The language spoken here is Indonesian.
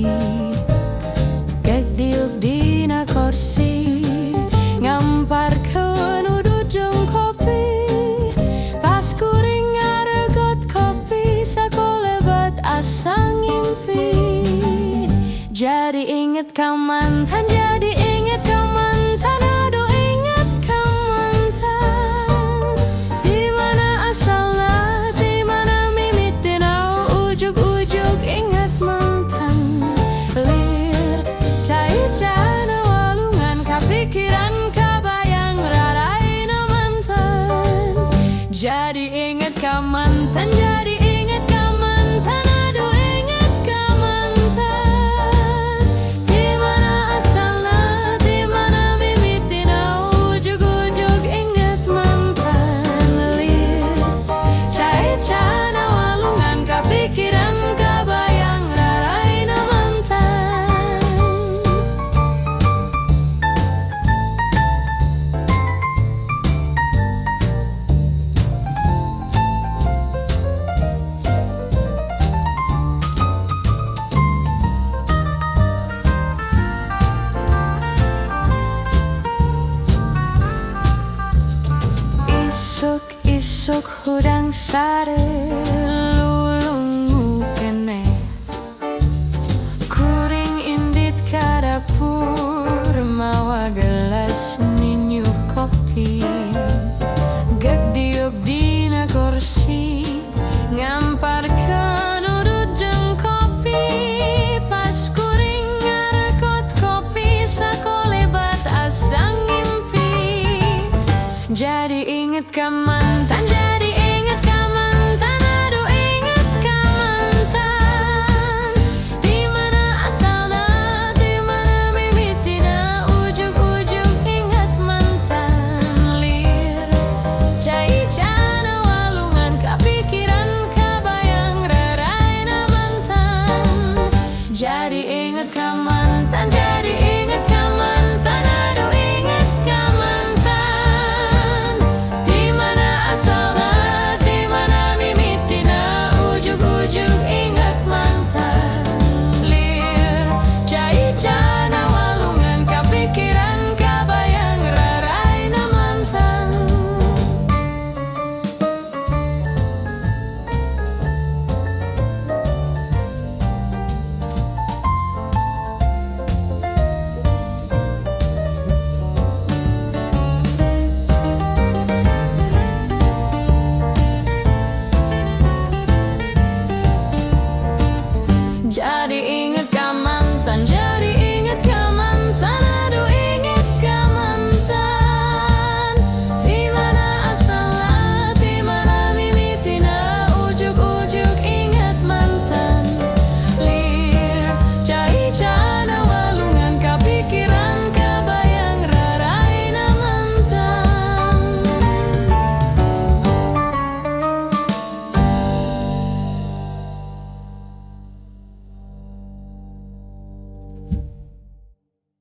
kopi, gegdiuk dina kursi, ngamparkeun udujung kopi. Pas kuring ngaregot kopi, sakolebat asa ngimpi. Jadi inget ka mantan, jadi inget ka mantan, aduh inget ka mantan. Dimana asalna, dimana mimitina, ujug-ujug inget mantan. Lir, cai-cana walungan, kapikiran kabayang raraina mantan. Jadi inget ka mantan, jadi inget ka mantan, aduh inget ka mantan. Dimana asalna, dimana mimitina, ujug-ujug inget mantan. Lir, cai-cana walungan, kapikiran kabayang raraina mantan. Isuk-isuk hudang sare lulungu kene, kuring indit ka dapur mawa gelas ninyu kopi. Gegdiuk dina kursi, ngamparkeun udujung kopi. Pas kuring ngarekot kopi, sakolebat asa ngimpi. Jadi inget ka mantan, jadi inget ka mantan, aduh inget ka mantan. Dimana asalna, dimana mimitina, ujug-ujug inget mantan. Lir, cai-cana walungan, kapikiran kabayang raraina mantan. Jadi inget ka mantan, jadi